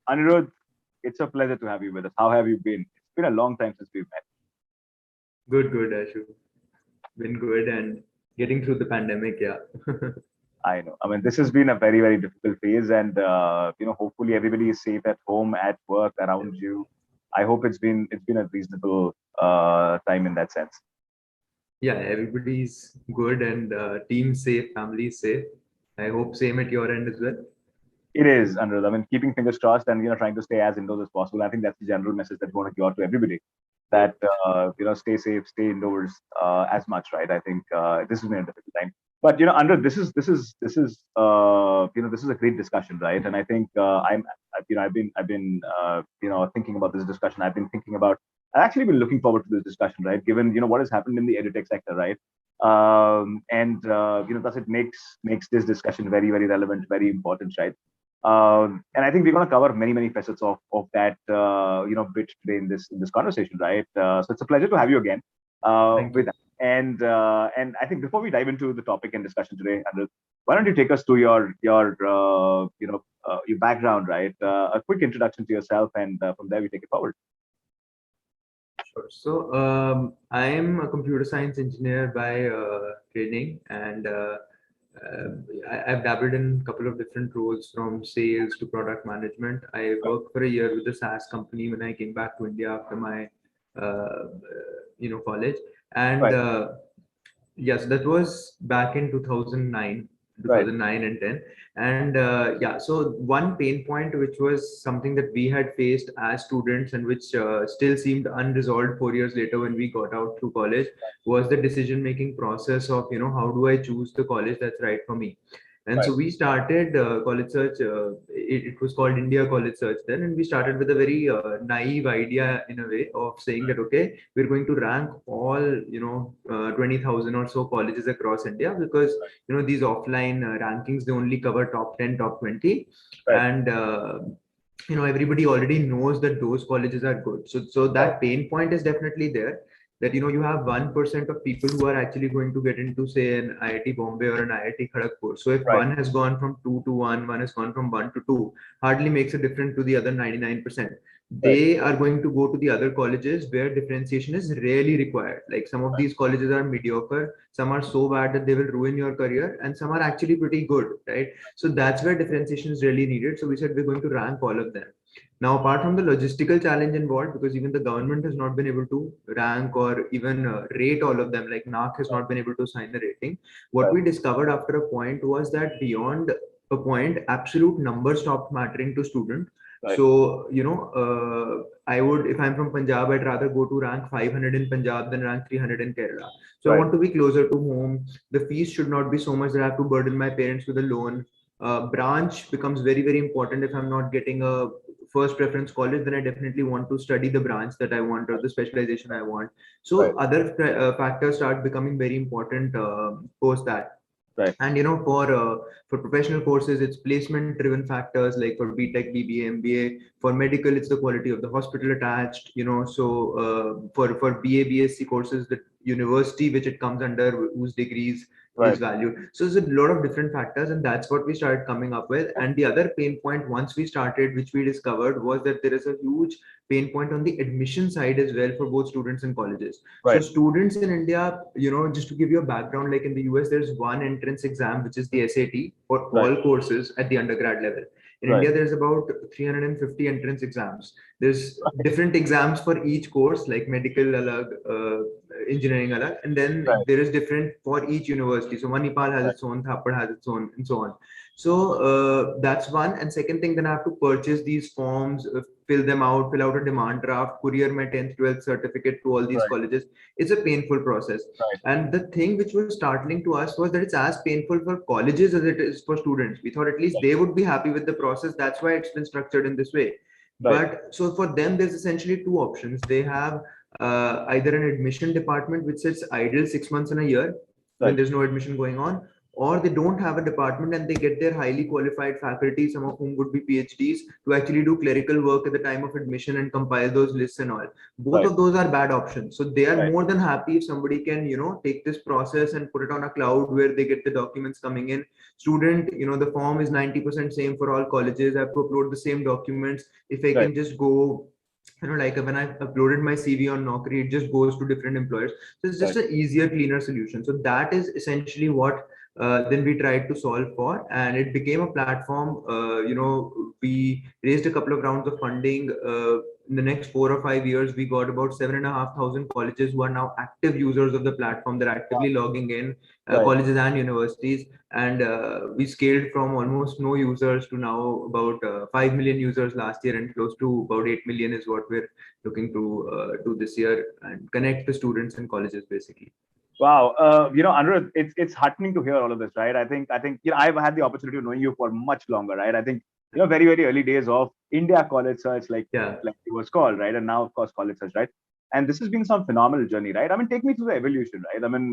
Anirudh, it's a pleasure to have you with us. How have you been? It's been a long time since we've met. Good, Ashu. Been good and getting through the pandemic, yeah. I know. I mean, this has been a very, very difficult phase, and hopefully everybody is safe at home, at work, around you. I hope it's been a reasonable time in that sense. Yeah, everybody's good and team safe, family safe. I hope same at your end as well. It is, Anirudh. I mean, keeping fingers crossed and trying to stay as indoors as possible. I think that's the general message that we want to give out to everybody. That stay safe, stay indoors as much, right? I think this has been a difficult time. But Anirudh, this is a great discussion, right? And I think I've been thinking about this discussion. I've actually been looking forward to this discussion, right? Given what has happened in the edutech sector, right? Thus it makes this discussion very, very relevant, very important, right? And I think we're going to cover many, many facets of that bit today in this conversation, right? So it's a pleasure to have you again. Thank With you. and I think before we dive into the topic and discussion today, Anirudh, why don't you take us to your background, right? A quick introduction to yourself, and from there we take it forward. Sure. So I am a computer science engineer by training, and I've dabbled in a couple of different roles from sales to product management. I worked for a year with a SaaS company when I came back to India after my college, and Right, yes, that was back in 2009, right, 2009 and 10. And yeah, so one pain point, which was something that we had faced as students and which still seemed unresolved 4 years later when we got out through college, was the decision-making process of, how do I choose the college that's right for me? And right, so we started CollegeSearch. It was called India CollegeSearch then, and we started with a very naive idea in a way of saying that okay, we're going to rank all 20,000 or so colleges across India, because these offline rankings, they only cover top 10, top 20, right, and everybody already knows that those colleges are good. So right, that pain point is definitely there, that you have 1% of people who are actually going to get into, say, an IIT Bombay or an IIT Kharagpur. So if right, one has gone from 2 to 1, one has gone from 1 to 2, hardly makes a difference to the other 99%. right, They are going to go to the other colleges where differentiation is really required. Like some of these colleges are mediocre, some are so bad that they will ruin your career, and some are actually pretty good, right? So that's where differentiation is really needed. So we said we're going to rank all of them. Now, apart from the logistical challenge involved, because even the government has not been able to rank or even rate all of them, like NARC has not been able to sign the rating, what right, we discovered after a point was that beyond a point, absolute numbers stopped mattering to students. right, So, I would, if I'm from Punjab, I'd rather go to rank 500 in Punjab than rank 300 in Kerala. So I right, want to be closer to home. The fees should not be so much that I have to burden my parents with a loan. Branch becomes very, very important. If I'm not getting a first preference college, then I definitely want to study the branch that I want or the specialization I want. right, So other factors start becoming very important post that. right, And for professional courses, it's placement driven factors, like for BTech, BBA, MBA. For medical, it's the quality of the hospital attached. So for BA, BSc courses, the university which it comes under, whose degrees is right, valued. So there's a lot of different factors, and that's what we started coming up with. And the other pain point once we started, which we discovered, was that there is a huge pain point on the admission side as well for both students and colleges. So right, students in India, just to give you a background, like in the US, there's one entrance exam, which is the SAT for right, all courses at the undergrad level. In right, India, there's about 350 entrance exams. There's different exams for each course, like medical alag, engineering alag, and then right, there is different for each university. So Manipal has right, its own, Thapad has its own, and so on. So that's one. And second thing, then I have to purchase these forms, fill out a demand draft, courier my 10th, 12th certificate to all these right, colleges. It's a painful process. right, And the thing which was startling to us was that it's as painful for colleges as it is for students. We thought at least they would be happy with the process. That's why it's been structured in this way. right, But so for them, there's essentially two options. They have either an admission department which sits idle 6 months in a year when right, there's no admission going on, or they don't have a department and they get their highly qualified faculty, some of whom would be PhDs, to actually do clerical work at the time of admission and compile those lists and all. Both Right. of those are bad options. So they are Right. more than happy if somebody can, take this process and put it on a cloud where they get the documents coming in. Student, the form is 90% same for all colleges. I have to upload the same documents. If I Right. can just go, like when I uploaded my CV on Naukri, it just goes to different employers. So it's just Right. an easier, cleaner solution. So that is essentially what then we tried to solve for, and it became a platform. We raised a couple of rounds of funding. In the next 4 or 5 years, we got about 7,500 colleges who are now active users of the platform. They're actively logging in, Right. colleges and universities, and we scaled from almost no users to now about 5 million users last year, and close to about 8 million is what we're looking to do this year, and connect the students and colleges basically. Wow. Anirudh, it's heartening to hear all of this, right? I think I've had the opportunity of knowing you for much longer, right? I think very very early days of India College Search, Yeah. like it was called, right? And now of course College Search, right? And this has been some phenomenal journey, right? I mean, take me through the evolution, right? I mean,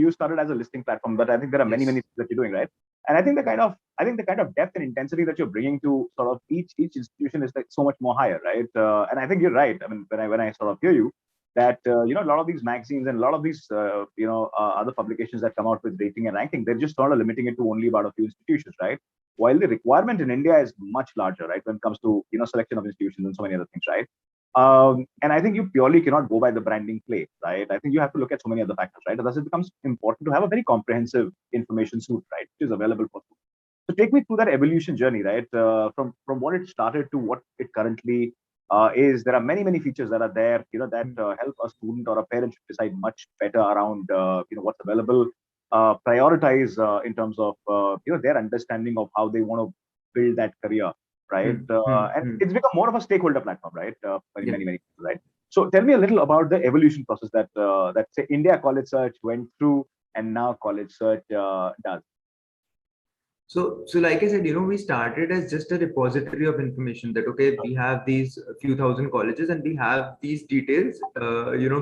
you started as a listing platform, but I think there are many Yes. many things that you're doing, right? And I think the kind of depth and intensity that you're bringing to sort of each institution is like so much more higher, right? And I think you're right. I mean, when I sort of hear you, that a lot of these magazines and a lot of these other publications that come out with rating and ranking, they're just sort of limiting it to only about a few institutions, right? While the requirement in India is much larger, right, when it comes to selection of institutions and so many other things, right? And I think you purely cannot go by the branding play, right? I think you have to look at so many other factors, right? Thus, it becomes important to have a very comprehensive information suite, right, which is available for you. So take me through that evolution journey, right? From what it started to what it currently is. There are many many features that are there, that help a student or a parent to decide much better around what's available. Prioritize in terms of their understanding of how they want to build that career, right? Hmm. Hmm. And Hmm. it's become more of a stakeholder platform, right? For Yeah. many many people, right? So tell me a little about the evolution process that say India College Search went through and now College Search does. So like I said, we started as just a repository of information that, okay, we have these few thousand colleges and we have these details,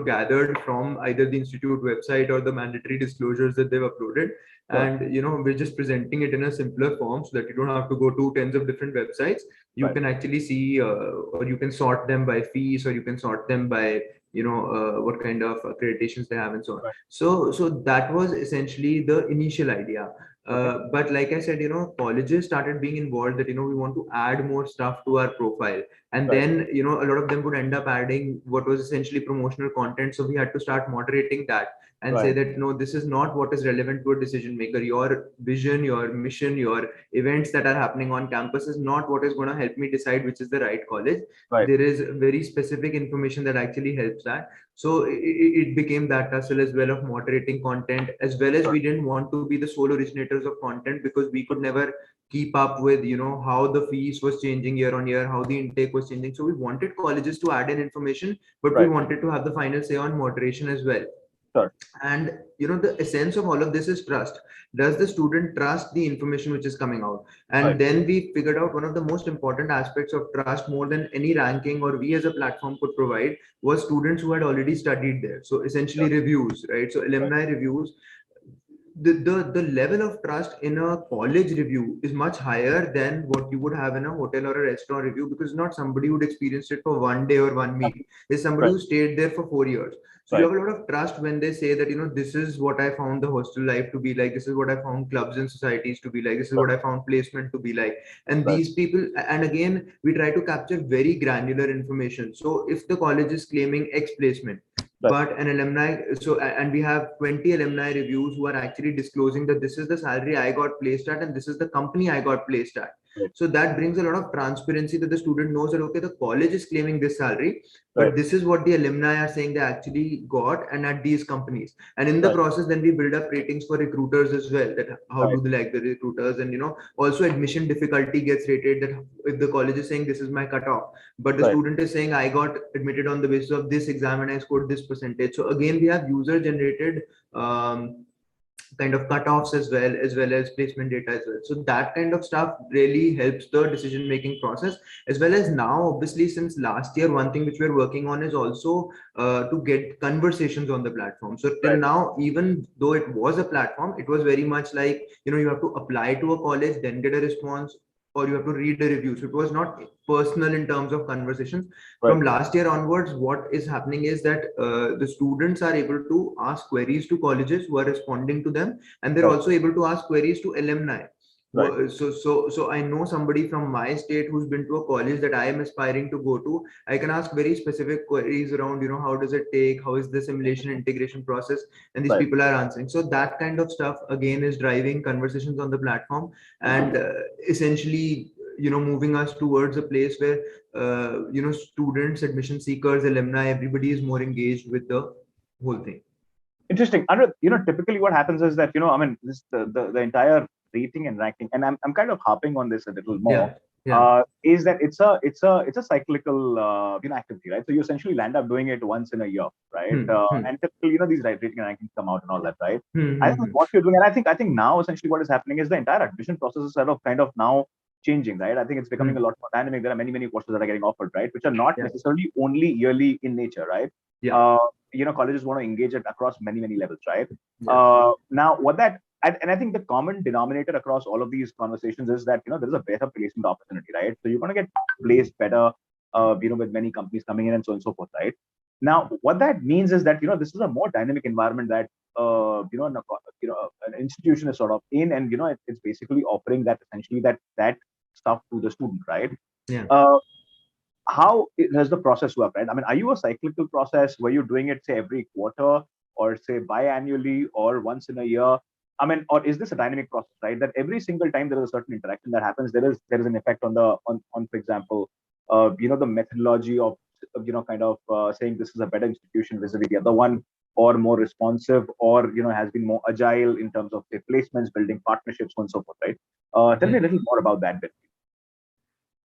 gathered from either the institute website or the mandatory disclosures that they've uploaded. Sure. And, we're just presenting it in a simpler form so that you don't have to go to tens of different websites. You Right. can actually see, or you can sort them by fees, or you can sort them by, what kind of accreditations they have and so on. Right. So that was essentially the initial idea. Okay. But like I said, colleges started being involved that, we want to add more stuff to our profile. And Right. then, a lot of them would end up adding what was essentially promotional content. So we had to start moderating that and say Right. that, no, this is not what is relevant to a decision maker. Your vision, your mission, your events that are happening on campus is not what is going to help me decide which is the right college. Right. There is very specific information that actually helps that. So it became that tussle as well of moderating content, as well as Sure. we didn't want to be the sole originators of content, because we could never keep up with, how the fees was changing year on year, how the intake was changing. So we wanted colleges to add in information, but we Right. wanted to have the final say on moderation as well. Sure. And the essence of all of this is trust. Does the student trust the information which is coming out? Right. And then we figured out one of the most important aspects of trust, more than any ranking or we as a platform could provide, was students who had already studied there. So essentially Sure. reviews, right? So Right. alumni reviews. The level of trust in a college review is much higher than what you would have in a hotel or a restaurant review, because not somebody would experience it for one day or one meal. There's somebody Right. who stayed there for 4 years. So you Right. have a lot of trust when they say that, this is what I found the hostel life to be like, this is what I found clubs and societies to be like, this is Sure. what I found placement to be like. And Right. these people, and again, we try to capture very granular information. So if the college is claiming X placement, Right. but an alumni, and we have 20 alumni reviews who are actually disclosing that this is the salary I got placed at and this is the company I got placed at. Right. So that brings a lot of transparency, that the student knows that, okay, the college is claiming this salary, Right. but this is what the alumni are saying they actually got and at these companies. And in the Right. process, then we build up ratings for recruiters as well, that how Right. do they like the recruiters. And also admission difficulty gets rated, that if the college is saying this is my cutoff, but the Right. student is saying I got admitted on the basis of this exam and I scored this percentage. So again, we have user generated kind of cutoffs as well as placement data as well. So that kind of stuff really helps the decision making process. As well as now, obviously, since last year, one thing which we're working on is also to get conversations on the platform. So till Right. now, even though it was a platform, it was very much like, you have to apply to a college, then get a response, or you have to read the review. So it was not personal in terms of conversations. Right. From last year onwards, what is happening is that the students are able to ask queries to colleges who are responding to them, and they're Right. also able to ask queries to alumni. Right. So I know somebody from my state who's been to a college that I am aspiring to go to. I can ask very specific queries around, how does it take, how is the simulation integration process, and these Right. people are answering. So that kind of stuff again is driving conversations on the platform, and essentially, moving us towards a place where students, admission seekers, alumni, everybody is more engaged with the whole thing. Interesting. Anirudh, typically what happens is that, I mean, this the entire rating and ranking, and I'm kind of harping on this a little more, is that it's a cyclical, activity, right? So you essentially land up doing it once in a year, right? And typically, these rating and rankings come out and all that, right? I think what you're doing, and I think now essentially what is happening is the entire admission process is kind of now changing, right? I think it's becoming a lot more dynamic. There are many courses that are getting offered, right, which are not necessarily only yearly in nature, right? Colleges want to engage it across many levels, right? Now, what that and I think the common denominator across all of these conversations is that there is a better placement opportunity, right? So you're going to get placed better, with many companies coming in and so on and so forth, right? Now, what that means is that this is a more dynamic environment that an institution is sort of in, and it's basically offering that essentially that stuff to the student, right? How does the process work, right? I mean, are you a cyclical process? Were you doing it, say, every quarter, or say biannually, or once in a year? I mean, or is this a dynamic process, right? That every single time there is a certain interaction that happens, there is an effect on for example, the methodology of kind of saying this is a better institution vis-a-vis the other one, or more responsive, or has been more agile in terms of say, placements, building partnerships, so on and so forth, right? Tell me a little more about that bit.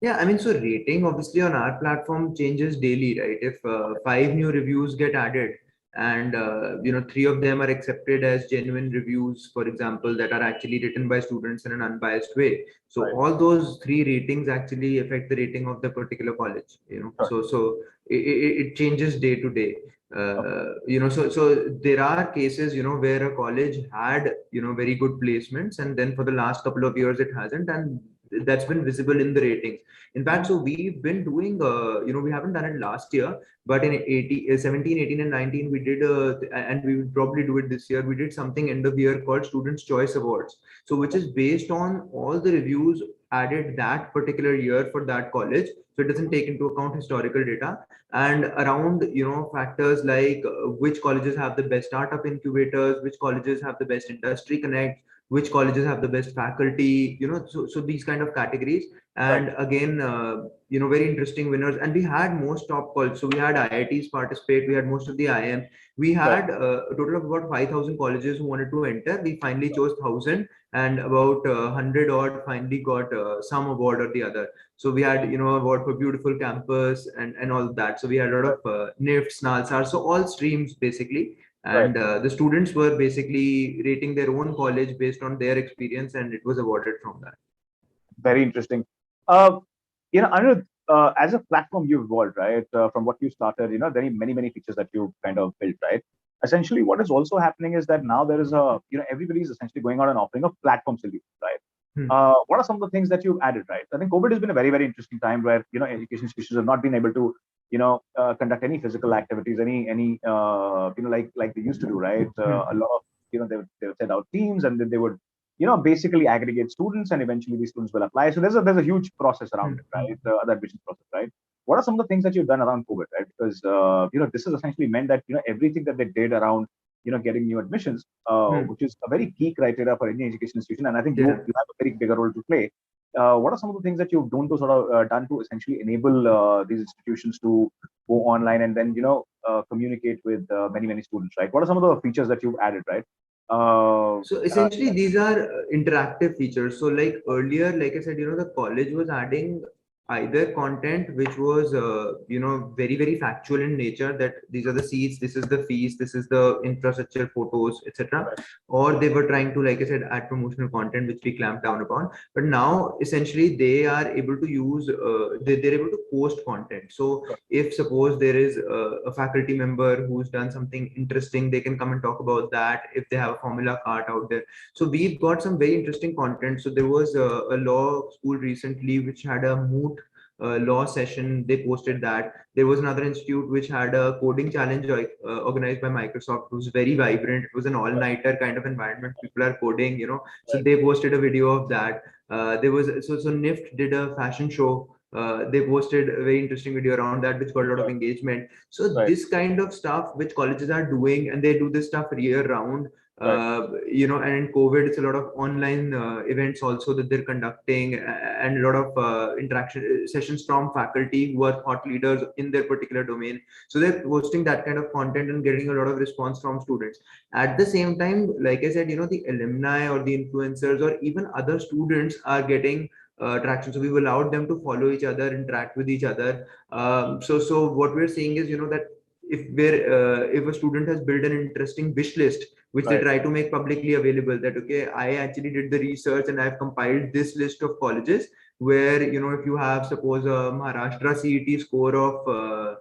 Yeah, I mean, so rating obviously on our platform changes daily, right? If 5 new reviews get added, and 3 of them are accepted as genuine reviews, for example, that are actually written by students in an unbiased way. So all those 3 ratings actually affect the rating of the particular college. So it changes day to day. So there are cases where a college had very good placements, and then for the last couple of years it hasn't, and that's been visible in the ratings. In fact, so we've been doing, we haven't done it last year, but in 17, 18, and 19, we did, and we will probably do it this year. We did something end of year called Students' Choice Awards. So, which is based on all the reviews added that particular year for that college. So it doesn't take into account historical data, and around factors like which colleges have the best startup incubators, which colleges have the best industry connect, which colleges have the best faculty, so these kind of categories. And again, very interesting winners. And we had most top colleges. So we had IITs participate, we had most of the IM. We had a total of about 5,000 colleges who wanted to enter. We finally chose 1,000, and about 100 odd finally got some award or the other. So we had, award for beautiful campus and all of that. So we had a lot of NIFTs, NALSAR, so all streams basically. And the students were basically rating their own college based on their experience, and it was awarded from that. Very interesting. Anirudh, as a platform, you've evolved, right? From what you started, many features that you kind of built, right? Essentially, what is also happening is that now there is everybody is essentially going out and offering a platform solution, right? What are some of the things that you've added, right? I think COVID has been a very interesting time where education institutions have not been able to conduct any physical activities, any like they used to do, right? A lot of they would set out teams, and then they would basically aggregate students, and eventually these students will apply. So there's a huge process around it, right? The admissions process, right? What are some of the things that you've done around COVID, right? Because this has essentially meant that everything that they did around getting new admissions, which is a very key criteria for any education institution, and I think you have a very bigger role to play. What are some of the things that you've done to essentially enable these institutions to go online and then communicate with many students, right? What are some of the features that you've added, right? So essentially, these are interactive features. So like earlier, like I said, the college was adding either content which was very factual in nature, that these are the seats, this is the fees, this is the infrastructure, photos, etc., Right. or they were trying to, like I said, add promotional content, which we clamped down upon. But now essentially they are able to use they're able to post content. So Right. if suppose there is a faculty member who's done something interesting, they can come and talk about that. If they have a formula cart out there, so we've got some very interesting content. So there was a law school recently which had a moot law session. They posted that. There was another institute which had a coding challenge organized by Microsoft. It was very vibrant. It was an all-nighter kind of environment. People are coding, so Right. they posted a video of that. There was so NIFT did a fashion show. They posted a very interesting video around that, which got a lot of Right. engagement. So Right. this kind of stuff which colleges are doing, and they do this stuff year round. Right. And in COVID, it's a lot of online events also that they're conducting, and a lot of interaction sessions from faculty who are thought leaders in their particular domain. So they're posting that kind of content and getting a lot of response from students. At the same time, like I said, the alumni or the influencers or even other students are getting traction. So we've allowed them to follow each other, interact with each other. So what we're seeing is, that if a student has built an interesting wish list which they Right. try to make publicly available, that okay, I actually did the research and I've compiled this list of colleges where, if you have suppose a Maharashtra CET score of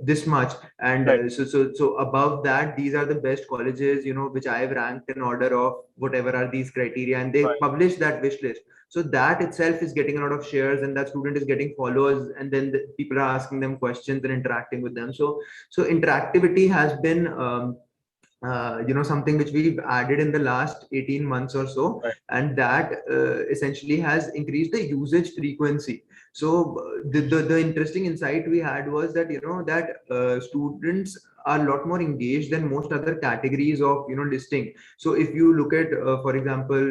this much, and Right. so above that, these are the best colleges, which I've ranked in order of whatever are these criteria, and they Right. publish that wish list. So that itself is getting a lot of shares, and that student is getting followers, and then people are asking them questions and interacting with them. So interactivity has been something which we've added in the last 18 months or so, Right. and that essentially has increased the usage frequency. So the interesting insight we had was that, that students are a lot more engaged than most other categories of, listing. So if you look at for example,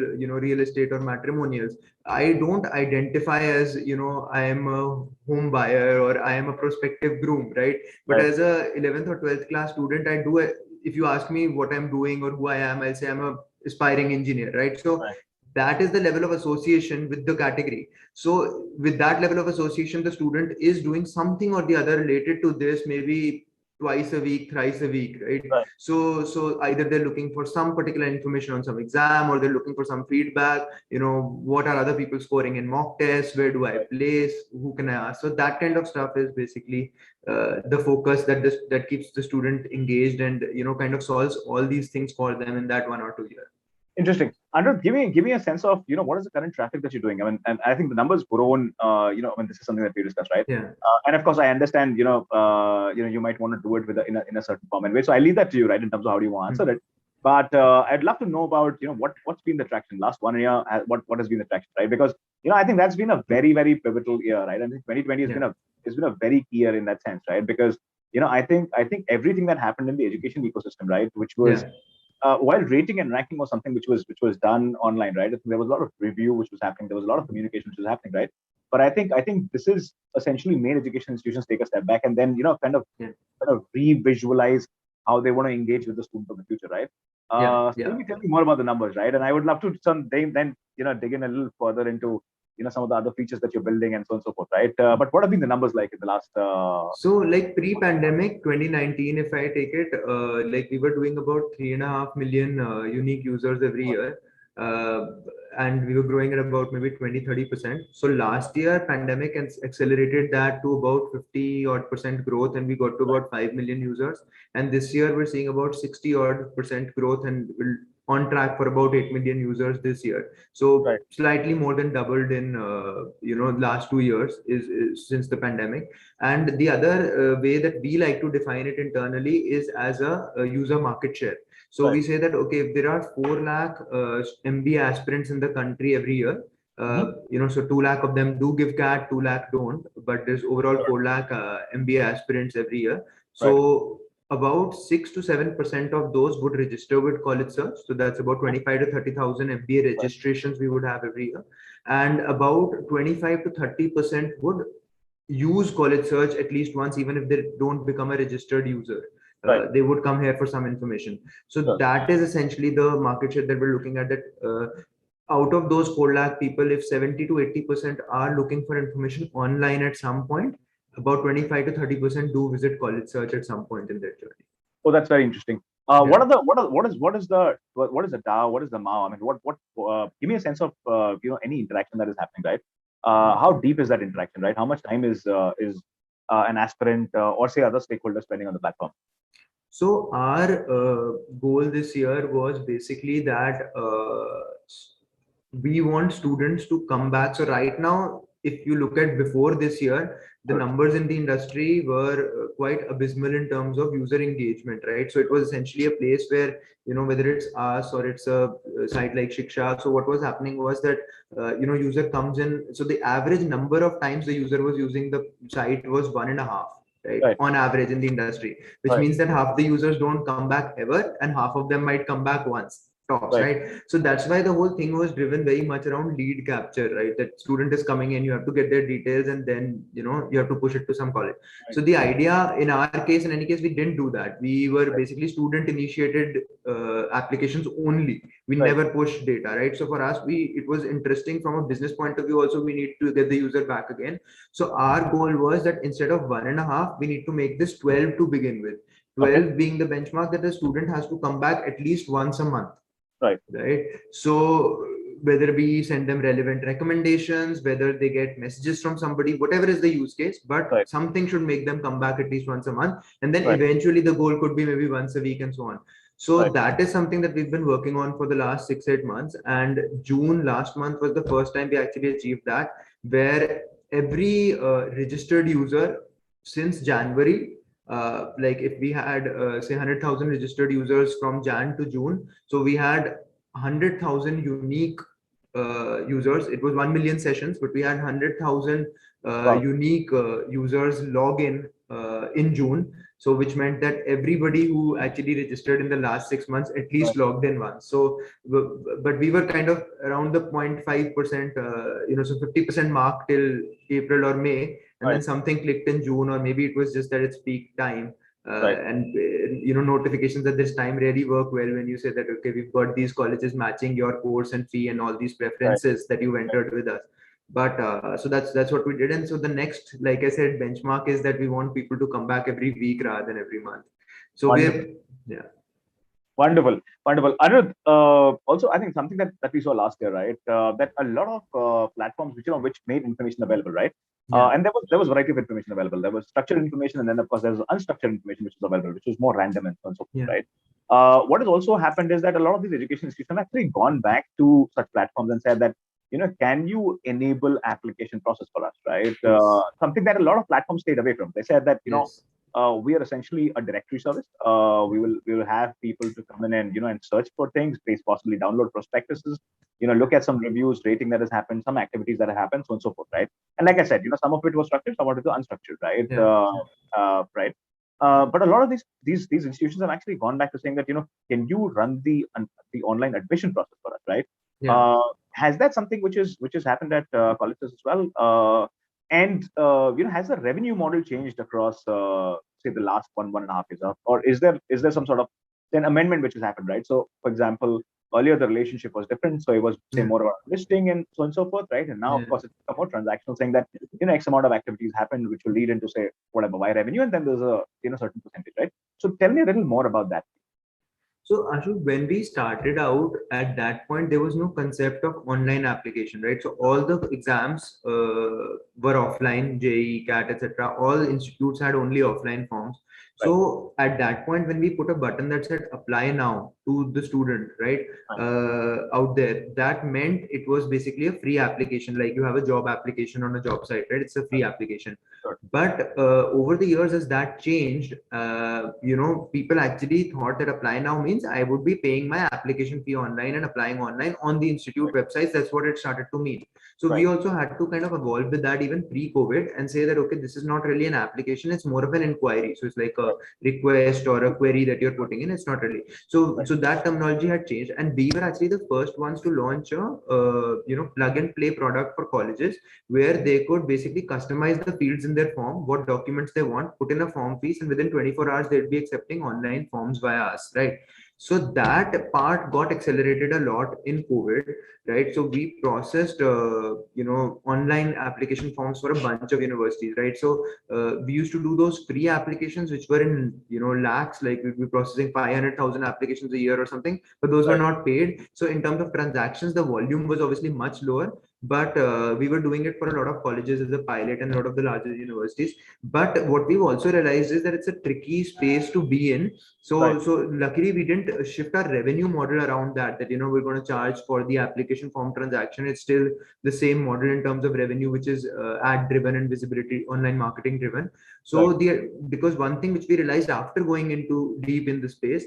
real estate or matrimonials, I don't identify as, I am a home buyer or I am a prospective groom, right? But Right. as a 11th or 12th class student, I do, if you ask me what I'm doing or who I am, I'll say I'm a aspiring engineer, right? So Right. that is the level of association with the category. So with that level of association, the student is doing something or the other related to this, maybe twice a week, thrice a week, right? Right. So either they're looking for some particular information on some exam, or they're looking for some feedback, what are other people scoring in mock tests, where do I Right. place, who can I ask? So that kind of stuff is basically the focus that keeps the student engaged, and kind of solves all these things for them in that 1 or 2 years. Interesting. Anirudh, give me a sense of, what is the current traffic that you're doing? I mean, and I think the numbers grown, I mean, this is something that we discussed, right? Yeah. And of course, I understand, you might want to do it with in a certain form and way. So I leave that to you, right, in terms of how do you want to answer it. But I'd love to know about, what's been the traction last 1 year, what has been the traction, right? Because, I think that's been a very, very pivotal year, right? I think 2020 has been a very key year in that sense, right? Because, I think everything that happened in the education ecosystem, right, which was, while rating and ranking was something which was done online, right? There was a lot of review which was happening. There was a lot of communication which was happening, right? But I think this is essentially made education institutions take a step back and then kind of re-visualize how they want to engage with the student of the future, right? Tell me more about the numbers, right? And I would love to then dig in a little further into some of the other features that you're building and so on and so forth, right? But what have been the numbers like in the last? So like pre-pandemic 2019, if I take it, like we were doing about 3.5 million unique users every year. Uh, and we were growing at about maybe 20-30%. So last year, pandemic accelerated that to about 50 odd percent growth, and we got to about 5 million users. And this year, we're seeing about 60 odd percent growth, and we'll on track for about 8 million users this year. So Right. slightly more than doubled in last 2 years is since the pandemic. And the other way that we like to define it internally is as a user market share. So Right. we say that, okay, if there are 4 lakh MBA aspirants in the country every year, Mm-hmm. so 2 lakh of them do give CAT, 2 lakh don't, but there's overall Sure. 4 lakh MBA aspirants every year. Right. So about 6 to 7% of those would register with CollegeSearch. So that's about 25 to 30,000 MBA Right. registrations we would have every year. And about 25 to 30% would use CollegeSearch at least once, even if they don't become a registered user. Right. They would come here for some information. So Sure. that is essentially the market share that we're looking at. That out of those 4 lakh people, if 70 to 80% are looking for information online at some point, about 25 to 30% do visit CollegeSearch at some point in their journey. Oh, that's very interesting. Yeah. What is the DAO? What is the MAO? I mean, give me a sense of any interaction that is happening, right? How deep is that interaction, right? How much time is an aspirant or say other stakeholders spending on the platform? So our goal this year was basically that we want students to come back. So right now, if you look at before this year, the numbers in the industry were quite abysmal in terms of user engagement, right? So it was essentially a place where, whether it's us or it's a site like Shiksha. So what was happening was that, user comes in. So the average number of times the user was using the site was 1.5. Right, on average in the industry, which means that half the users don't come back ever and half of them might come back once tops, right? So that's why the whole thing was driven very much around lead capture, right? That student is coming in, you have to get their details and then you have to push it to some college. So the idea in our case, in any case, we didn't do that. We were basically student initiated applications only. We never pushed data, right? So for us, it was interesting from a business point of view. Also, we need to get the user back again. So our goal was that instead of 1.5, we need to make this 12 to begin with. 12 being the benchmark that the student has to come back at least once a month. Right. So whether we send them relevant recommendations, whether they get messages from somebody, whatever is the use case, but something should make them come back at least once a month. And then eventually the goal could be maybe once a week and so on. So that is something that we've been working on for the last 6-8 months. And June last month was the first time we actually achieved that, where every registered user since January, like if we had say 100,000 registered users from Jan to June, so we had 100,000 unique users. It was 1 million sessions, but we had 100,000 unique users log in June. So which meant that everybody who actually registered in the last 6 months at least logged in once. So, but we were kind of around the 0.5%, so 50% mark till April or May. And then something clicked in June, or maybe it was just that it's peak time. And notifications at this time really work well when you say that, okay, we've got these colleges matching your course and fee and all these preferences that you entered with us. But so that's what we did. And so the next, like I said, benchmark is that we want people to come back every week rather than every month. So Wonderful. Anirudh, also, I think something that we saw last year, right? That a lot of platforms which made information available, right? And there was variety of information available. There was structured information, and then of course there was unstructured information which was available, which was more random and so on, so forth, right? What has also happened is that a lot of these education institutions have actually gone back to such platforms and said that, can you enable application process for us, right? Something that a lot of platforms stayed away from. They said that, we are essentially a directory service. We will have people to come in and and search for things, possibly download prospectuses, look at some reviews, rating that has happened, some activities that have happened, so on and so forth, right? And like I said, some of it was structured, some of it was unstructured, right? Right. But a lot of these institutions have actually gone back to saying that can you run the online admission process for us, right? Has that something which has happened at colleges as well? And has the revenue model changed across say the last 1.5 years, or is there some sort of an amendment which has happened, right? So, for example, earlier the relationship was different, so it was say more about listing and so on and so forth, right? And now, of course, it's more transactional, saying that X amount of activities happened, which will lead into say whatever Y revenue, and then there's a certain percentage, right? So, tell me a little more about that. So Ashu, when we started out at that point, there was no concept of online application, right? So all the exams were offline, JEE, CAT, etc. All institutes had only offline forms. So at that point, when we put a button that said apply now to the student, right, out there, that meant it was basically a free application. Like you have a job application on a job site, right? It's a free application. But over the years, as that changed, people actually thought that apply now means I would be paying my application fee online and applying online on the institute websites. That's what it started to mean. So we also had to kind of evolve with that even pre-COVID and say that, okay, this is not really an application. It's more of an inquiry. So it's like a request or a query that you're putting in. It's not really. So that terminology had changed. And we were actually the first ones to launch a, plug and play product for colleges where they could basically customize the fields in their form, what documents they want, put in a form piece, and within 24 hours, they'll be accepting online forms via us, right? So that part got accelerated a lot in COVID, right? So we processed online application forms for a bunch of universities, right? So we used to do those free applications which were in lakhs, like we'd be processing 500,000 applications a year or something, but those were Right. not paid. So in terms of transactions, the volume was obviously much lower, but we were doing it for a lot of colleges as a pilot and a lot of the larger universities. But what we've also realized is that it's a tricky space to be in. Right. So luckily we didn't shift our revenue model around that we're going to charge for the application form transaction. It's still the same model in terms of revenue, which is ad driven and visibility, online marketing driven. Right. So because one thing which we realized after going into deep in the space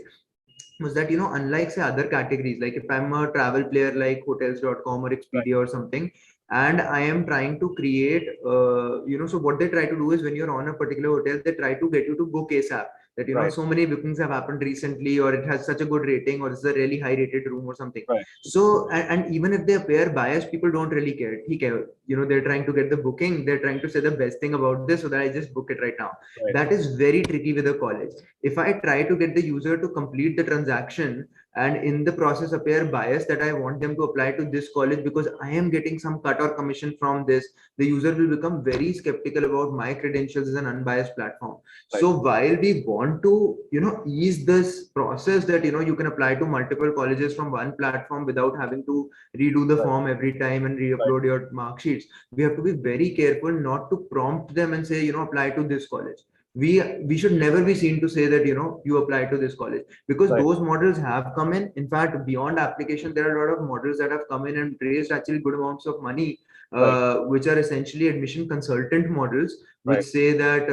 was that unlike say other categories, like if I'm a travel player like hotels.com or Right. Expedia or something, and I am trying to create so what they try to do is when you're on a particular hotel, they try to get you to book ASAP, that Right. so many bookings have happened recently, or it has such a good rating, or it's a really high rated room or something. Right. So and even if they appear biased, people don't really care. They're trying to get the booking, they're trying to say the best thing about this so that I just book it right now. Right. That is very tricky with a college. If I try to get the user to complete the transaction and in the process appear biased, that I want them to apply to this college because I am getting some cut or commission from this, the user will become very skeptical about my credentials as an unbiased platform. Right. So while we want to ease this process that you can apply to multiple colleges from one platform without having to redo the Right. form every time and Right. re-upload your mark sheets, we have to be very careful not to prompt them and say apply to this college. We should never be seen to say that you apply to this college, because Right. those models have come in fact, beyond application, there are a lot of models that have come in and raised actually good amounts of money, Right. which are essentially admission consultant models, which Right. say that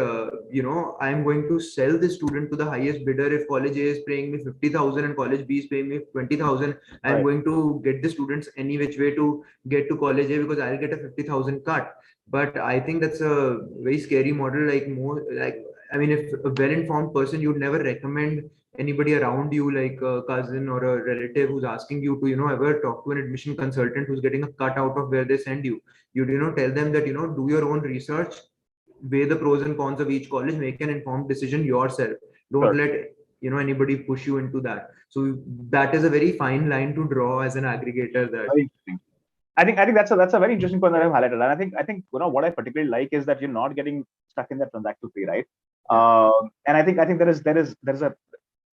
I'm going to sell this student to the highest bidder. If college A is paying me 50,000 and college B is paying me 20,000, I'm Right. going to get the students any which way to get to college A because I'll get a 50,000 cut. But I think that's a very scary model. I mean, if a well-informed person, you'd never recommend anybody around you, like a cousin or a relative who's asking you to, ever talk to an admission consultant who's getting a cut out of where they send you. You'd, tell them that, do your own research, weigh the pros and cons of each college, make an informed decision yourself. Don't Sure. let, anybody push you into that. So that is a very fine line to draw as an aggregator that. Very interesting. I think that's a very interesting point that I've highlighted, and I think what I particularly like is that you're not getting stuck in that transactional fee, right? Yeah. And I think there is a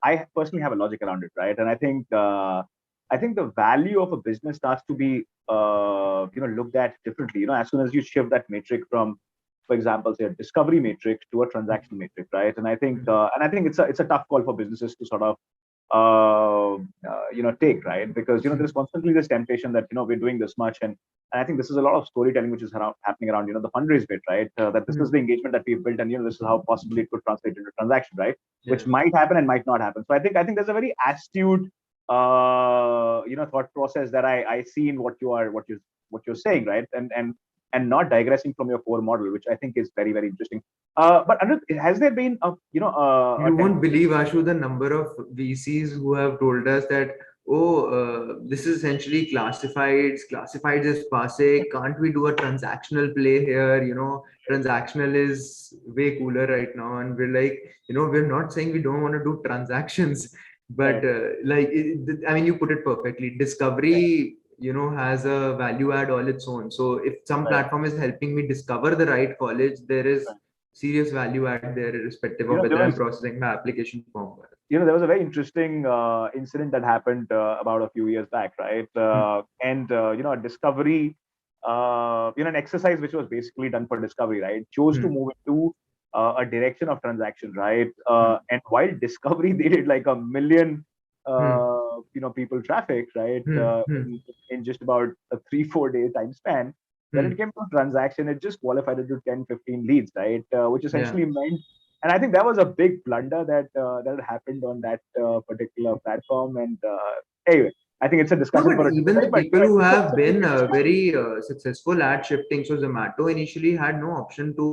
I personally have a logic around it, right? And I think the value of a business starts to be looked at differently. As soon as you shift that metric from, for example, say a discovery metric to a transactional metric, right? And I think it's a tough call for businesses to sort of take, right? Because there's constantly this temptation that we're doing this much, and I think this is a lot of storytelling which is happening around the fundraise bit, right? That this is the engagement that we've built, and this is how possibly it could translate into transaction, right? Yeah. Which might happen and might not happen. So I think there's a very astute thought process that I see in what you're saying, right? And not digressing from your core model, which I think is very, very interesting. But Anirudh, has there been You won't believe, Ashu, the number of VCs who have told us that, this is essentially classifieds. Classifieds is passe. Can't we do a transactional play here? Transactional is way cooler right now. And we're like, we're not saying we don't want to do transactions, but I mean, you put it perfectly. Discovery, has a value add all its own. So if some right, platform is helping me discover the right college, there is right. serious value add there, irrespective of There whether I'm was processing my application form. there was a very interesting incident that happened about a few years back, right? And a discovery, an exercise which was basically done for discovery, right, chose to move into a direction of transaction, right? And while discovery they did like a million, people traffic, right, in just about a 3-4 day time span. When it came to transaction, it just qualified it to 10-15 leads, right? Which Yeah. essentially meant, and I think that was a big blunder that happened on that particular platform. And anyway, I think it's a No, discussion but for a even different the day. But people who it's have a very been good discussion. very successful at shifting. So Zomato initially had no option to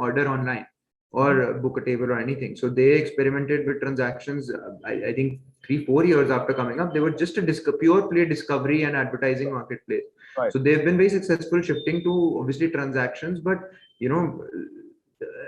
order online Mhm. or book a table or anything. So they experimented with transactions. I think 3-4 years after coming up, they were just a pure play discovery and advertising marketplace. Right. So they've been very successful shifting to obviously transactions, but you know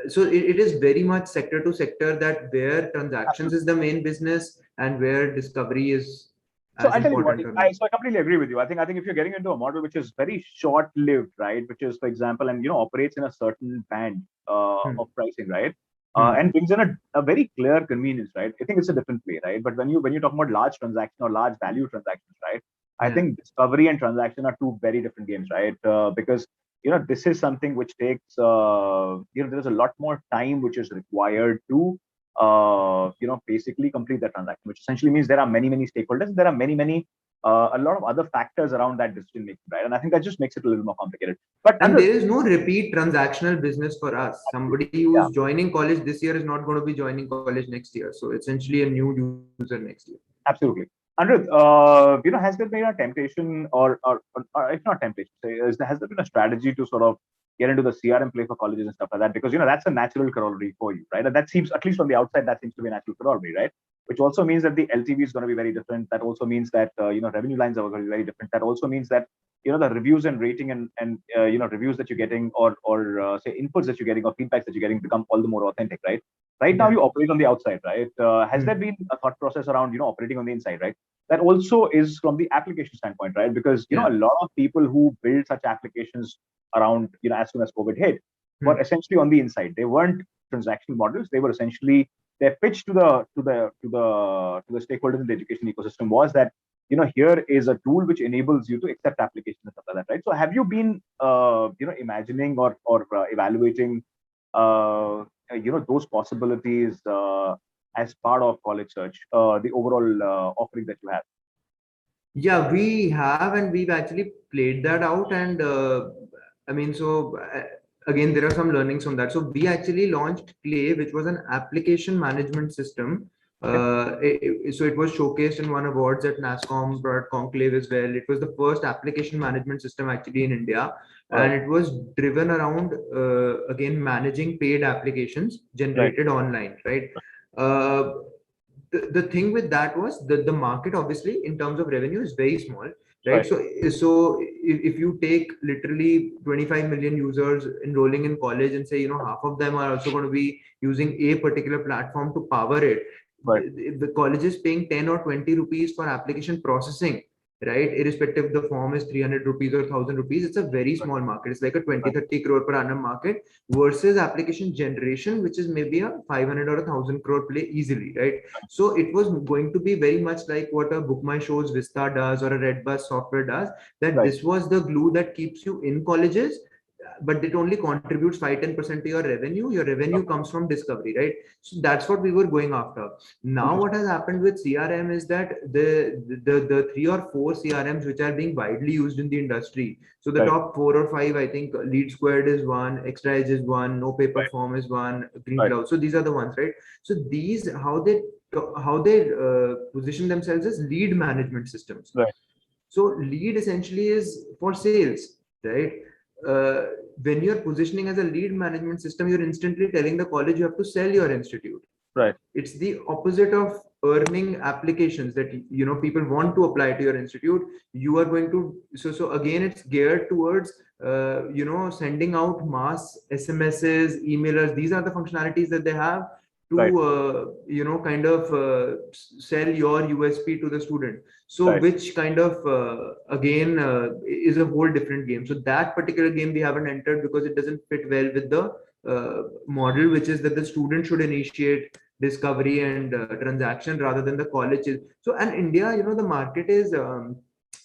So it is very much sector to sector, that where transactions Absolutely. is the main business and where discovery is So as I'll tell you what, important or not. I completely agree with you. I think if you're getting into a model which is very short-lived, right, which is, for example, and operates in a certain band Hmm. of pricing, right, Hmm. and brings in a very clear convenience, right. I think it's a different play, right. But when you talk about large transaction or large value transactions, right, I Yeah. think discovery and transaction are two very different games, right. Because this is something which takes there's a lot more time which is required to basically complete the transaction, which essentially means there are many, many stakeholders. There are many, a lot of other factors around that decision making, right? And I think that just makes it a little more complicated. But And Anirudh, there is no repeat transactional business for us. Somebody yeah, who's joining college this year is not going to be joining college next year. So essentially a new user next year. absolutely. Anirudh, has there been a temptation or if not temptation, has there been a strategy to sort of get into the CRM play for colleges and stuff like that? Because, that's a natural corollary for you, right? And that seems, at least from the outside, that seems to be a natural corollary, right? Which also means that the LTV is going to be very different. That also means that, revenue lines are going to be very different. That also means that, the reviews and rating and reviews that you're getting or say inputs that you're getting or feedbacks that you're getting become all the more authentic, right? Right now Yeah. you operate on the outside, right? Has there Hmm. been a thought process around, operating on the inside, right? That also is from the application standpoint, right? Because, Yeah. a lot of people who build such applications around, as soon as COVID hit, were Hmm. essentially on the inside. They weren't transactional models. They were essentially, their pitch to the stakeholders in the education ecosystem was that, here is a tool which enables you to accept applications and stuff like that, right? So have you been, imagining or evaluating, those possibilities as part of CollegeSearch, the overall offering that you have? Yeah, we have, and we've actually played that out. And I mean, so again, there are some learnings from that. So we actually launched Clay, which was an application management system. Okay. So it was showcased in one awards at NASSCOM Conclave as well. It was the first application management system actually in India, Right. and it was driven around again managing paid applications Right. generated online, right? Uh, the thing with that was that the market obviously in terms of revenue is very small, right? Right. So if you take literally 25 million users enrolling in college and say, half of them are also going to be using a particular platform to power it, Right. the college is paying 10 or 20 rupees for application processing, right? Irrespective the form is 300 rupees or 1000 rupees, it's a very Right. small market. It's like a 20 Right. 30 crore per annum market versus application generation, which is maybe a 500 or 1000 crore play easily, right? So it was going to be very much like what a Book My Shows Vista does or a Redbus software does, that Right. this was the glue that keeps you in colleges, but it only contributes 5-10% to your revenue. Your revenue Okay. comes from discovery, right? So that's what we were going after. Now what Interesting. has happened with CRM is that the three or four CRMs which are being widely used in the industry, so the Right. top four or five, I think Lead Squared is one, Extra Edge is one, No Paper Right. Form is one, Green Right. Cloud. So these are the ones, right? So these how they position themselves as lead management systems. Right. So lead essentially is for sales, right? Uh, when you're positioning as a lead management system, you're instantly telling the college you have to sell your institute. Right. It's the opposite of earning applications that people want to apply to your institute. You are going to, so again it's geared towards sending out mass SMSs, emailers. These are the functionalities that they have to Right. kind of sell your USP to the student. So Right. which kind of again is a whole different game. So that particular game we haven't entered because it doesn't fit well with the model, which is that the student should initiate discovery and transaction rather than the colleges. So, and India, the market is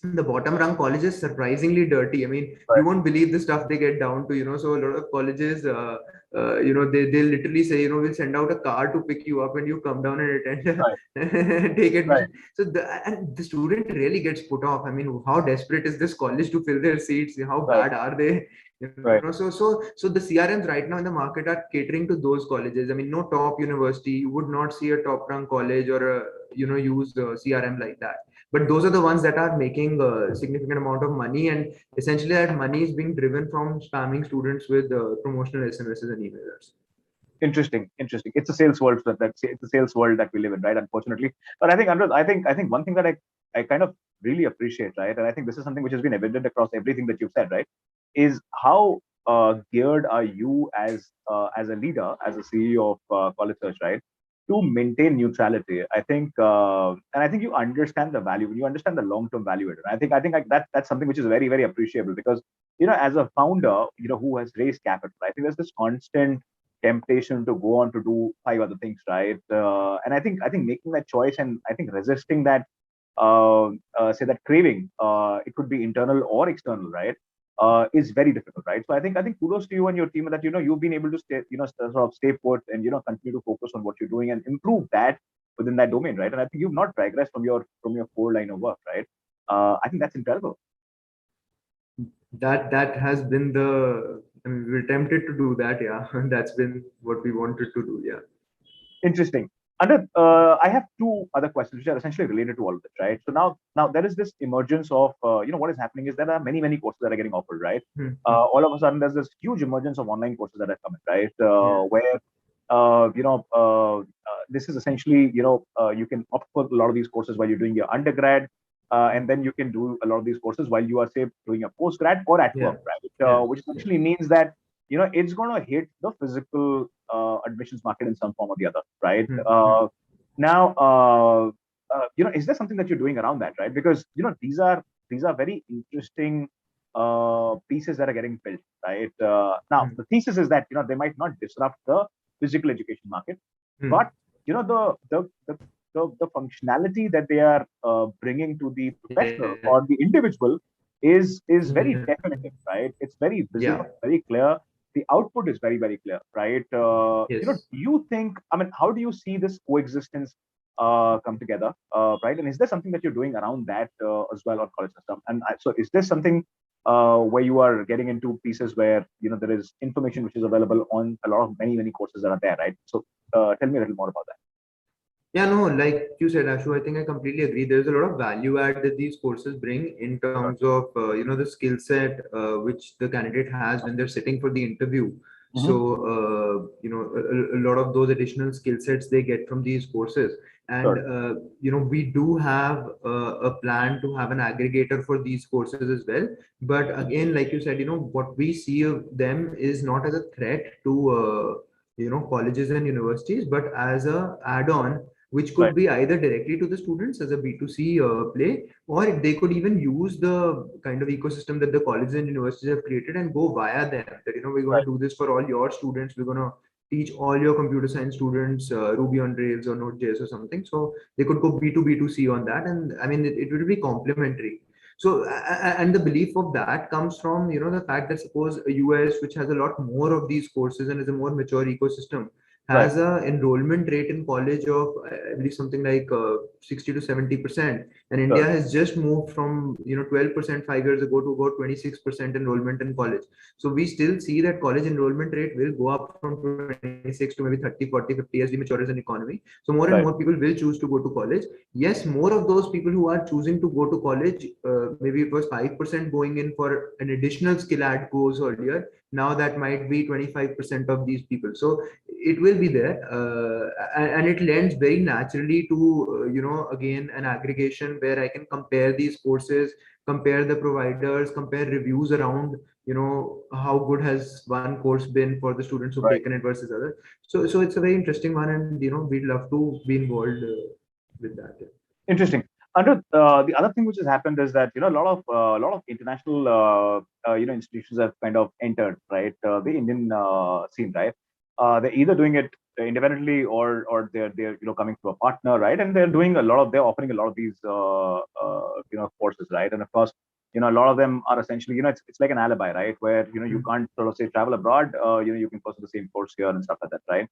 the bottom rung college is surprisingly dirty. I mean, you Right. won't believe the stuff they get down to. So a lot of colleges, they literally say, we'll send out a car to pick you up and you come down and attend, Right. take Right. admission. So the student really gets put off. I mean, how desperate is this college to fill their seats? How Right. bad are they? Right. So the CRMs right now in the market are catering to those colleges. I mean, no top university, you would not see a top ranked college or use CRM like that. But those are the ones that are making a significant amount of money, and essentially that money is being driven from spamming students with promotional SMSs and emailers. Interesting. Interesting. It's a sales world it's a sales world that we live in, right? Unfortunately. But I think, Anirudh, I think one thing that I kind of really appreciate, right? And I think this is something which has been evident across everything that you've said, right? Is how geared are you as a leader, as a CEO of CollegeSearch, right, to maintain neutrality? I think, and I think you understand the value, you understand the long-term value. I think like that's something which is very, very appreciable, because as a founder, who has raised capital, I think there's this constant temptation to go on to do five other things, right? And I think making that choice, and I think resisting that, say that craving, it could be internal or external, right? Is very difficult, right? So I think kudos to you and your team that you've been able to stay, sort of stay put and continue to focus on what you're doing and improve that within that domain, right? And I think you've not digressed from your core line of work, right? I think that's incredible. That has been the, I mean, we're tempted to do that, yeah. That's been what we wanted to do, yeah. Interesting. Under, I have two other questions which are essentially related to all of this, right? So now there is this emergence of, what is happening is there are many courses that are getting offered, right? All of a sudden, there's this huge emergence of online courses that are coming, right? Where, this is essentially, you can opt for a lot of these courses while you're doing your undergrad, and then you can do a lot of these courses while you are, say, doing a postgrad or at work, right? Which essentially means that it's going to hit the physical admissions market in some form or the other, right? Now, is there something that you're doing around that, right? Because these are very interesting pieces that are getting built, right? Now, the thesis is that they might not disrupt the physical education market, but the functionality that they are bringing to the professional or the individual is very definitive, right? It's very visible, very clear. The output is very, very clear, right? Do you think, I mean, how do you see this coexistence come together, right? And is there something that you're doing around that as well on college system? And so is this something where you are getting into pieces where, there is information which is available on a lot of many courses that are there, right? So tell me a little more about that. Yeah, no, like you said, Ashu, I think I completely agree. There's a lot of value add that these courses bring in terms of, the skill set which the candidate has when they're sitting for the interview. So, a lot of those additional skill sets they get from these courses. And, we do have a plan to have an aggregator for these courses as well. But again, like you said, what we see of them is not as a threat to, colleges and universities, but as a add-on which could be either directly to the students as a B2C play, or they could even use the kind of ecosystem that the colleges and universities have created and go via them. That, we're going to do this for all your students. We're going to teach all your computer science students Ruby on Rails or Node.js or something. So they could go B2B2C on that. And I mean, it will be complementary. So, and the belief of that comes from, the fact that suppose a US, which has a lot more of these courses and is a more mature ecosystem, has a enrollment rate in college of I believe something like 60 to 70%, and India has just moved from 12% 5 years ago to about 26% enrollment in college. So we still see that college enrollment rate will go up from 26 to maybe 30, 40, 50 as we mature as an economy. So more and more people will choose to go to college. Yes, more of those people who are choosing to go to college, maybe it was 5% going in for an additional skill add course earlier. Now that might be 25% of these people. So it will be there, and it lends very naturally to again an aggregation where I can compare these courses, compare the providers, compare reviews around how good has one course been for the students who've taken it versus others. So it's a very interesting one, and we'd love to be involved with that. Interesting. Under the other thing which has happened is that a lot of international institutions have kind of entered, right, the Indian scene, right. They're either doing it independently or they're coming through a partner, right, and they're offering a lot of these courses, right, and of course a lot of them are essentially it's like an alibi, right, where you can't sort of say travel abroad, you can pursue the same course here and stuff like that, right,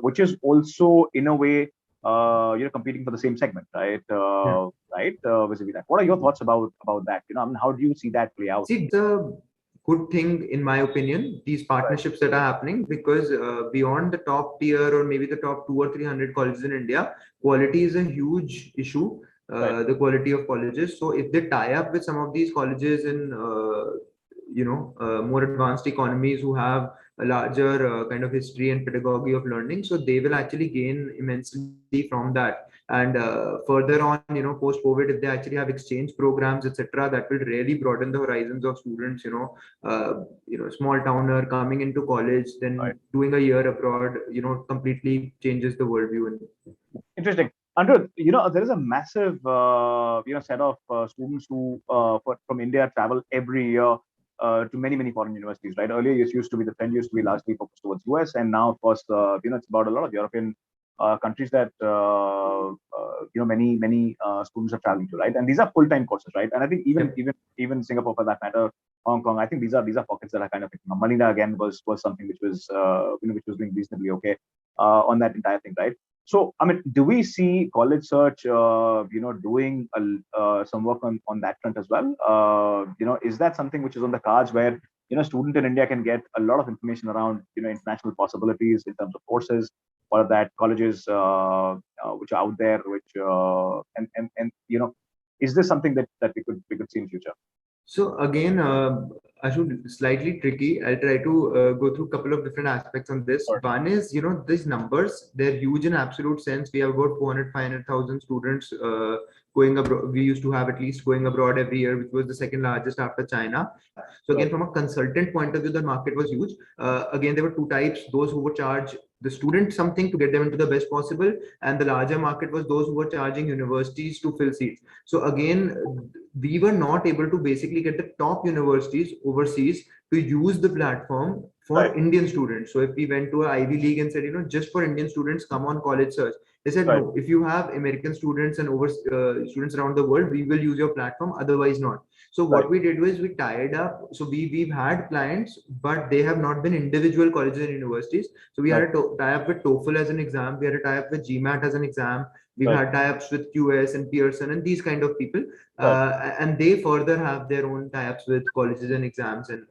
which is also in a way competing for the same segment, right? Right? Vis-a-vis that. What are your thoughts about that? I mean, how do you see that play out? See, the good thing, in my opinion, these partnerships that are happening, because beyond the top tier or maybe the top 200 or 300 colleges in India, quality is a huge issue. The quality of colleges. So if they tie up with some of these colleges in more advanced economies who have a larger kind of history and pedagogy of learning. So they will actually gain immensely from that. And further on, post COVID, if they actually have exchange programs, etc., that will really broaden the horizons of students. Small towner coming into college, then Right. doing a year abroad, completely changes the worldview. And Interesting. Andrew, there is a massive, set of students who from India travel every year to many, many foreign universities, right? Earlier, it used to be the trend used to be largely focused towards US, and now, of course, it's about a lot of European countries that many, many students are traveling to, right? And these are full-time courses, right? And I think even yep. even Singapore, for that matter, Hong Kong, I think these are pockets that are kind of picking up. Manila again was something which was which was doing reasonably okay on that entire thing, right? So, I mean, do we see CollegeSearch, doing some work on that front as well? Is that something which is on the cards where, student in India can get a lot of information around, international possibilities in terms of courses, or that colleges which are out there, which and is this something that we could see in future? So again, Ashu, slightly tricky. I'll try to go through a couple of different aspects on this. Or One is, these numbers, they're huge in absolute sense. We have about 400, 500,000 students going abroad. We used to have at least going abroad every year, which was the second largest after China. So again, right, from a consultant point of view, the market was huge. Again, there were two types: those who would charge the student something to get them into the best possible, and the larger market was those who were charging universities to fill seats. So again, we were not able to basically get the top universities overseas to use the platform right, for Indian students. So if we went to an Ivy League and said, just for Indian students, come on CollegeSearch. They said, right, no, if you have American students and over students around the world, we will use your platform, otherwise not. So right, what we did was we tied up. So we've had clients, but they have not been individual colleges and universities. So we had right, a tie up with TOEFL as an exam. We had a tie up with GMAT as an exam. We've right, had tie-ups with QS and Pearson and these kind of people, right, and they further have their own tie-ups with colleges and exams and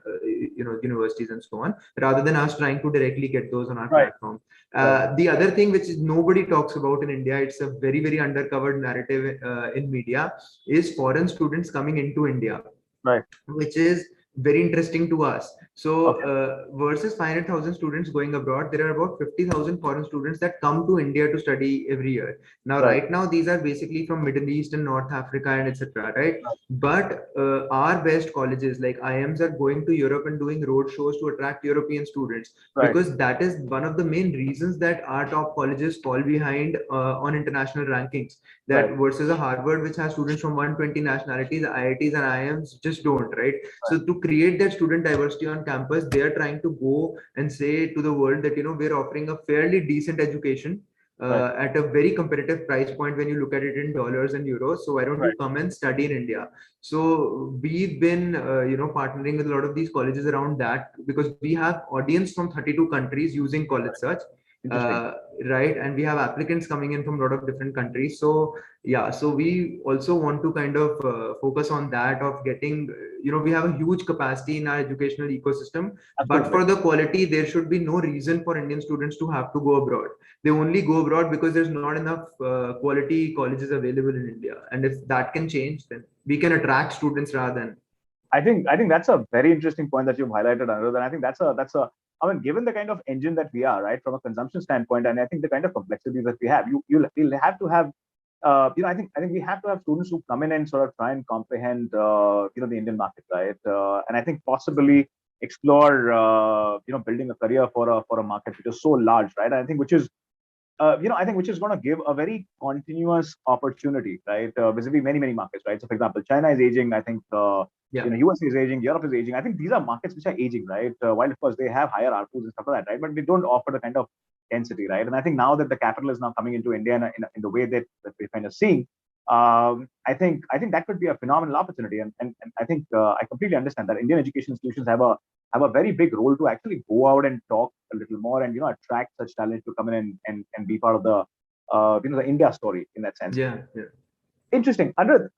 universities and so on, rather than us trying to directly get those on our right, platform. right, The other thing which is nobody talks about in India, it's a very very undercovered narrative in media, is foreign students coming into India, right. which is very interesting to us. So Okay, versus 500,000 students going abroad, there are about 50,000 foreign students that come to India to study every year. Now, right, right now, these are basically from Middle East and North Africa and etc. Right? right, But our best colleges like IMs are going to Europe and doing road shows to attract European students, right, because that is one of the main reasons that our top colleges fall behind on international rankings. right, That versus a Harvard, which has students from 120 nationalities, IITs and IIMs just don't, right? right, So to create that student diversity on campus, they are trying to go and say to the world that we're offering a fairly decent education right, at a very competitive price point when you look at it in dollars and euros. So why don't you right. come and study in India? So we've been partnering with a lot of these colleges around that, because we have audience from 32 countries using College Search. Interesting. Uh, right, and we have applicants coming in from a lot of different countries. So yeah, so we also want to kind of focus on that of getting, we have a huge capacity in our educational ecosystem, but Absolutely. for the quality there should be no reason for Indian students to have to go abroad. They only go abroad because there's not enough quality colleges available in India, and if that can change, then we can attract students rather than. I think that's a very interesting point that you've highlighted, Anirudh. And I think that's a I mean, given the kind of engine that we are, right, from a consumption standpoint, and I think the kind of complexities that we have, you'll have to have, I think we have to have students who come in and sort of try and comprehend, the Indian market, right, and I think possibly explore, building a career for a market which is so large, right. I think which is I think which is going to give a very continuous opportunity, right? Vis-a-vis many, many markets, right? So, for example, China is aging. I think, Yeah. US is aging, Europe is aging. I think these are markets which are aging, right? While, of course, they have higher ARPUs and stuff like that, right? But they don't offer the kind of density, right? And I think now that the capital is now coming into India in the way that we're kind of seeing, I think that could be a phenomenal opportunity. And I think I completely understand that Indian education institutions have a very big role to actually go out and talk a little more and attract such talent to come in and be part of the the India story in that sense. Yeah. Yeah. Interesting. Anirudh,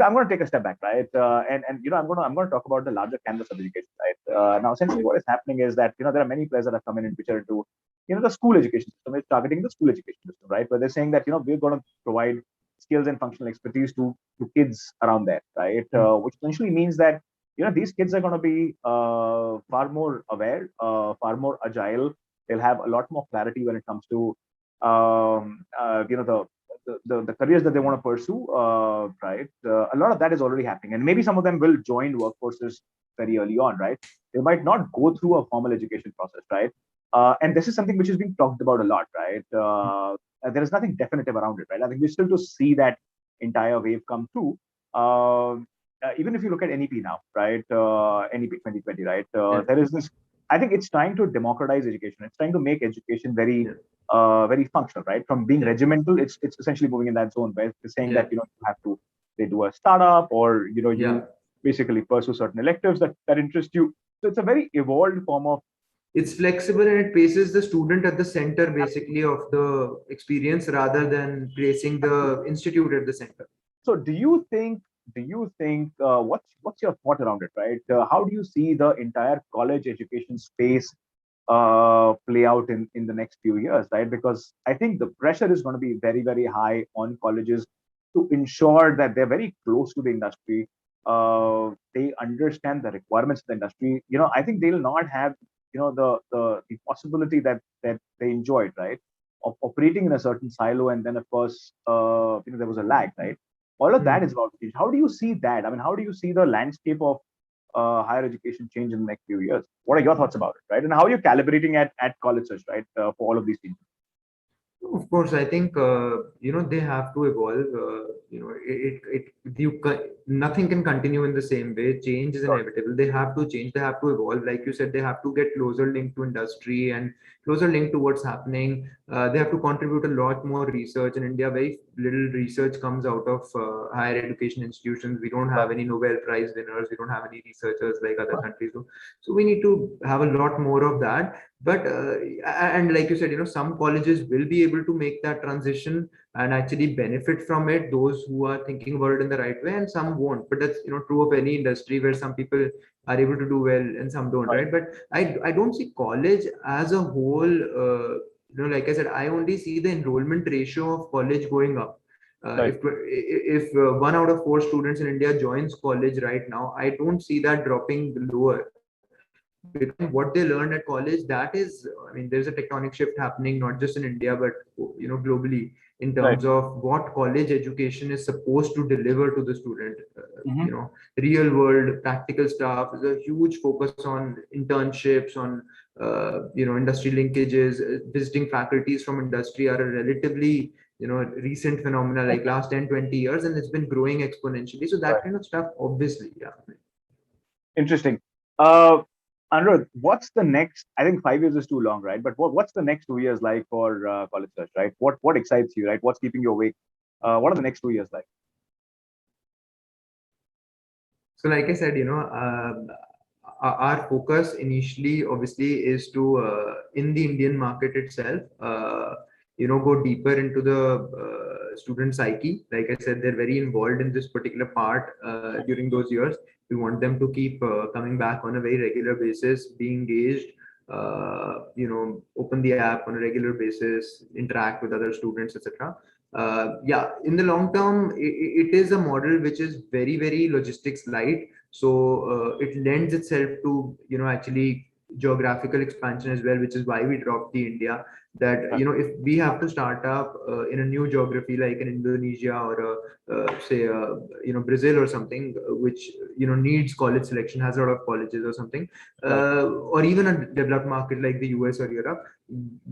I'm going to take a step back, right? And I'm going to talk about the larger canvas of education, right? Now, essentially, what is happening is that there are many players that have come in and which are into the school education system. It's targeting the school education system, right? Where they're saying that we're going to provide skills and functional expertise to kids around there, right? Mm. Which essentially means that these kids are going to be far more aware, far more agile. They'll have a lot more clarity when it comes to the careers that they want to pursue. Right, a lot of that is already happening, and maybe some of them will join workforces very early on. Right, they might not go through a formal education process. Right, and this is something which is being talked about a lot. Right, there is nothing definitive around it. Right, I think we're still to see that entire wave come through. Even if you look at NEP now, right? NEP 2020, right? Yeah. There is this. I think it's trying to democratize education. It's trying to make education very, Yeah. very functional, right? From being Yeah. regimental, it's essentially moving in that zone where it's saying Yeah. that you have to they do a startup or Yeah. you basically pursue certain electives that interest you. So it's a very evolved form of. It's flexible and it places the student at the center basically of the experience rather than placing the institute at the center. So do you think what's your thought around it, right? How do you see the entire college education space play out in the next few years, right? Because I think the pressure is going to be very, very high on colleges to ensure that they're very close to the industry. They understand the requirements of the industry. I think they'll not have the possibility that they enjoyed, right? Of operating in a certain silo, and then of course there was a lag, right? All of that Hmm. is about change. How do you see that? I mean, how do you see the landscape of higher education change in the next few years? What are your thoughts about it, right? And how are you calibrating at CollegeSearch, right, for all of these things? Of course, I think they have to evolve. Nothing can continue in the same way. Change is Sure. inevitable. They have to change. They have to evolve. Like you said, they have to get closer linked to industry and closer linked to what's happening. They have to contribute a lot more research. In India, very little research comes out of higher education institutions. We don't Right. have any Nobel Prize winners. We don't have any researchers like other countries do. So we need to have a lot more of that. But and like you said, some colleges will be able to make that transition and actually benefit from it, those who are thinking about it in the right way, and some won't. But that's true of any industry where some people are able to do well and some don't, Right. right? But I don't see college as a whole. Like I said, I only see the enrollment ratio of college going up. Right. If 1 out of 4 students in India joins college right now, I don't see that dropping lower, because what they learned at college, that is, I mean, there's a tectonic shift happening not just in India but globally, in Right. terms of what college education is supposed to deliver to the student. Mm-hmm. Real world practical stuff. There's a huge focus on internships, on industry linkages. Visiting faculties from industry are a relatively recent phenomena, like last 10, 20 years, and it's been growing exponentially. So that Right. kind of stuff, obviously, yeah. Interesting. Anirudh, what's the next? I think 5 years is too long, right? But what's the next 2 years like for CollegeSearch, right? What excites you, right? What's keeping you awake? What are the next 2 years like? So, like I said, our focus initially, obviously, is to in the Indian market itself, go deeper into the student psyche. Like I said, they're very involved in this particular part during those years. We want them to keep coming back on a very regular basis, be engaged. Open the app on a regular basis, interact with other students, etc. Yeah, in the long term, it is a model which is very, very logistics light. So it lends itself to actually geographical expansion as well, which is why we dropped the India. That if we have to start up in a new geography like in Indonesia or say Brazil or something, which needs college selection, has a lot of colleges or something, Right. or even a developed market like the US or Europe,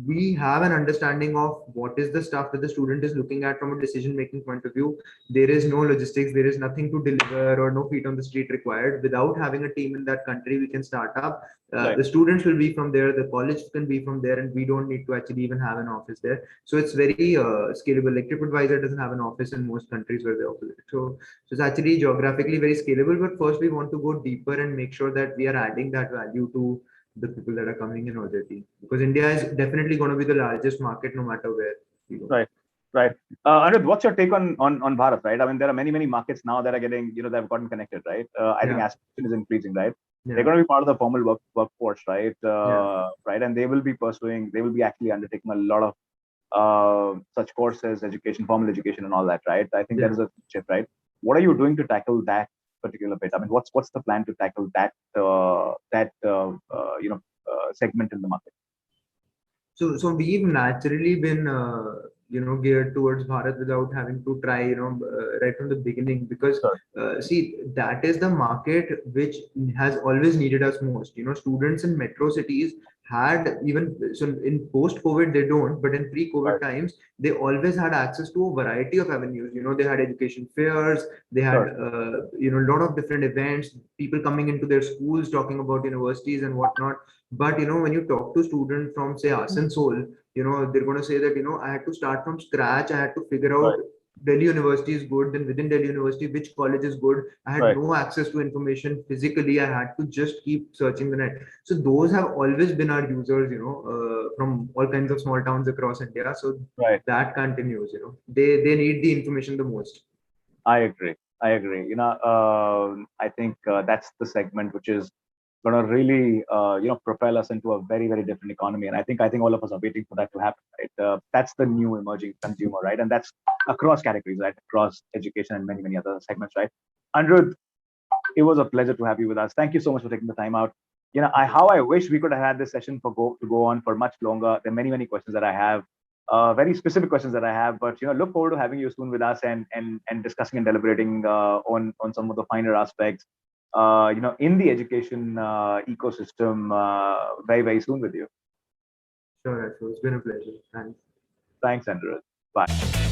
we have an understanding of what is the stuff that the student is looking at from a decision making point of view. There is no logistics, there is nothing to deliver or no feet on the street required. Without having a team in that country, we can start up. Right. The students will be from there, the college can be from there, and we don't need to actually even have an office there. So it's very scalable. Like TripAdvisor doesn't have an office in most countries where they operate. So it's actually geographically very scalable. But first, we want to go deeper and make sure that we are adding that value to the people that are coming in already, because India is definitely going to be the largest market no matter where we go. Right. Right. Anirudh, what's your take on Bharat, right? I mean, there are many markets now that are getting, they've gotten connected, right? I think Yeah, aspiration is increasing, right? They're yeah, going to be part of the formal workforce, right? yeah, Right, and they will be actually undertaking a lot of such courses, education, formal education, and all that, right? I think that yeah. is a shift, right? What are you doing to tackle that? particular bit? I mean, what's the plan to tackle that segment in the market? So we've naturally been geared towards Bharat without having to try right from the beginning, because Sure. see, that is the market which has always needed us most. Students in metro cities had, even so in post COVID they don't, but in pre-COVID Right. times they always had access to a variety of avenues. They had education fairs, they had Sure. a lot of different events, people coming into their schools talking about universities and whatnot. But when you talk to students from, say, Asansol, they're going to say that I had to start from scratch. I had to figure out Right. Delhi University is good. Then within Delhi University, which college is good? I had Right. no access to information physically. I had to just keep searching the net. So those have always been our users, from all kinds of small towns across India. So Right. that continues. They need the information the most. I agree. I agree. I think that's the segment which is going to really, propel us into a very, very different economy. And I think all of us are waiting for that to happen. Right? That's the new emerging consumer, right? And that's across categories, right? Across education and many, many other segments, right? Anirudh, it was a pleasure to have you with us. Thank you so much for taking the time out. How I wish we could have had this session to go on for much longer. There are many, many questions that I have, very specific questions that I have, but look forward to having you soon with us and discussing and deliberating on some of the finer aspects, in the education ecosystem, very, very soon with you. Sure, Ashu. It's been a pleasure. Thanks. Thanks, Andrew. Bye.